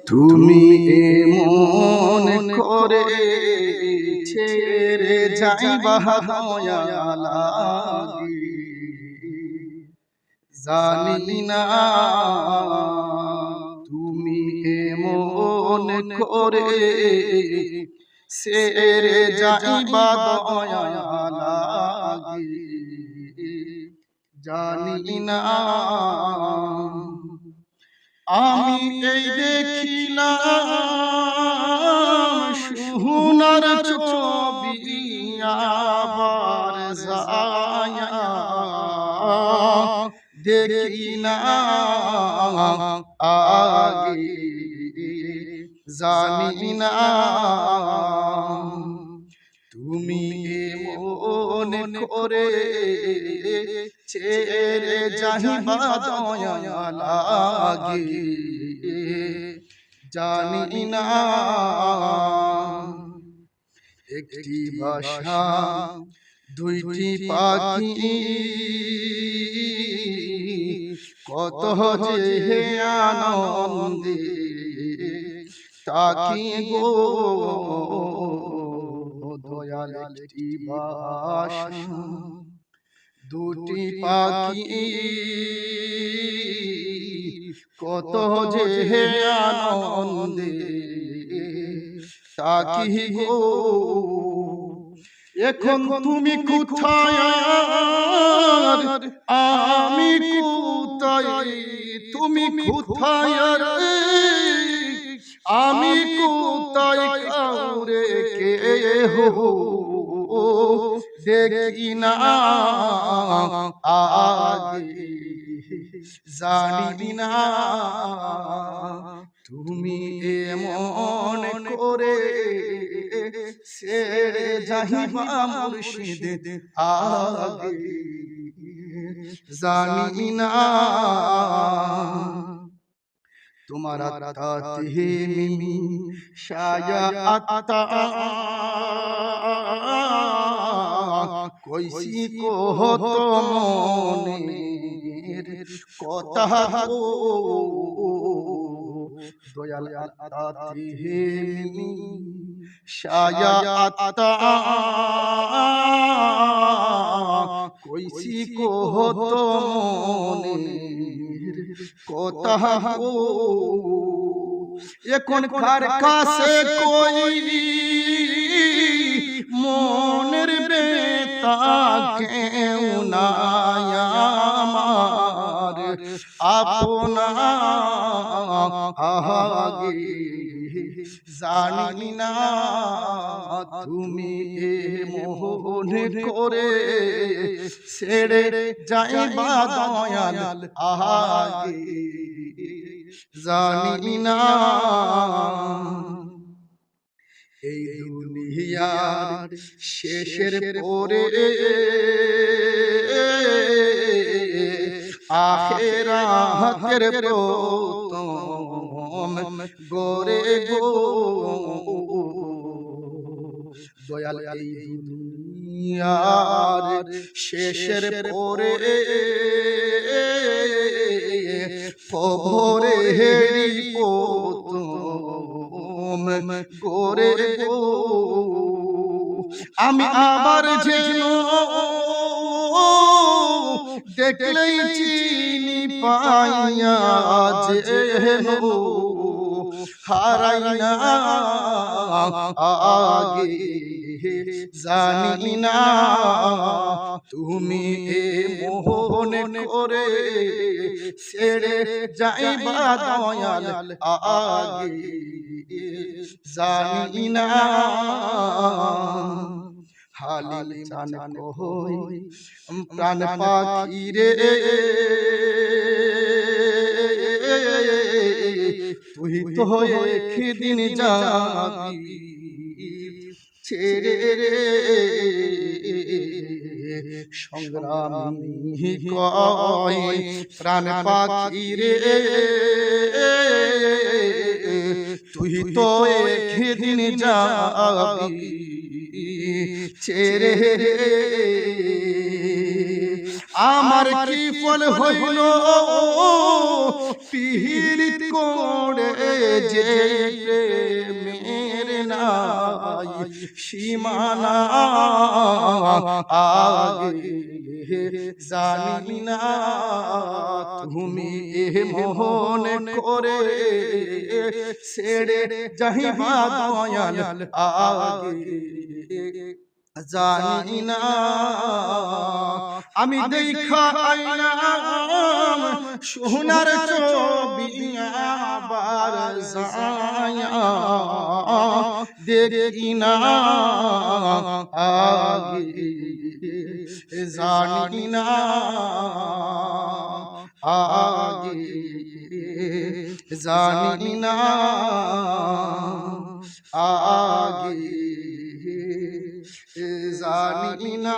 তুমি এমন করে ছেড়ে যাইবা দয়া লাগি, জানি না তুমি এমন করে ছেড়ে যাইবা দয়া লাগি, জানি না আমি এই দেখিলাম সোনার ছবি আবার যায়া দেখি না আগে, জানি না তুমি এমন করে ছেড়ে যাইবা দয়া লাগি, জানি না একটি বাসা দুইটি পাখি কত যে আনন্দে তাকি গো, দয়াল একটি বাসা দুটি পাখি কত যে আনন্দে তাকি গো, এখন তুমি কোথায় আমি কোথায়, তুমি কোথায় আমি কোথায় কাউরে কেহ দেখি না আগে, জানি না তুমি এমন করে ছেড়ে যাইবা মুর্শিদ আগে, জানি না তোমার আত্মাতে মিমি সায়া আত্মা কইসি কহত মনের কথা গো, দয়াল আত্মাতে মিমি সায়া আত্মা কইসি কহত মনের কথা গো, এখন কার কাছে কই মনের বেতা কেউ নাই আমার আপনা আগে, জানি না তুমি এমন করে ছেড়ে যাইবা দয়াল আগে, জানি না এই দুনিয়ার শেষের পরে আখিরাতের প্রথম গোরে গো, দয়াল এই দুনিয়ার শেষের পরে পরে হেরি প্রথম গোরে গো, আমি আবার যেন দেখলেই চিনি পাইয়া যেন হারাই না আগে, জানি না তুমি এমন করে ছেড়ে যাইবা দয়াল আগে, জানি না হালিম চান কই প্রাণ পাখি রে তুই তো একদিন যাবি ছেড়ে রে, সংগ্রামী কয় প্রাণ পাখি রে তুই তো একদিন যাবি ছেড়ে রে, আমার কি ফল হইল পীড়িত করে যে প্রেমের নাই সীমানা আগে জানি না তুমি মোহন করে ছেড়ে যাইবা দয়াল আগে জানি না আমি দেখা আইলাম সোনার ছবি আবার যায়া দেখি না আগে জানি না আগে জানি না আগে জানি না।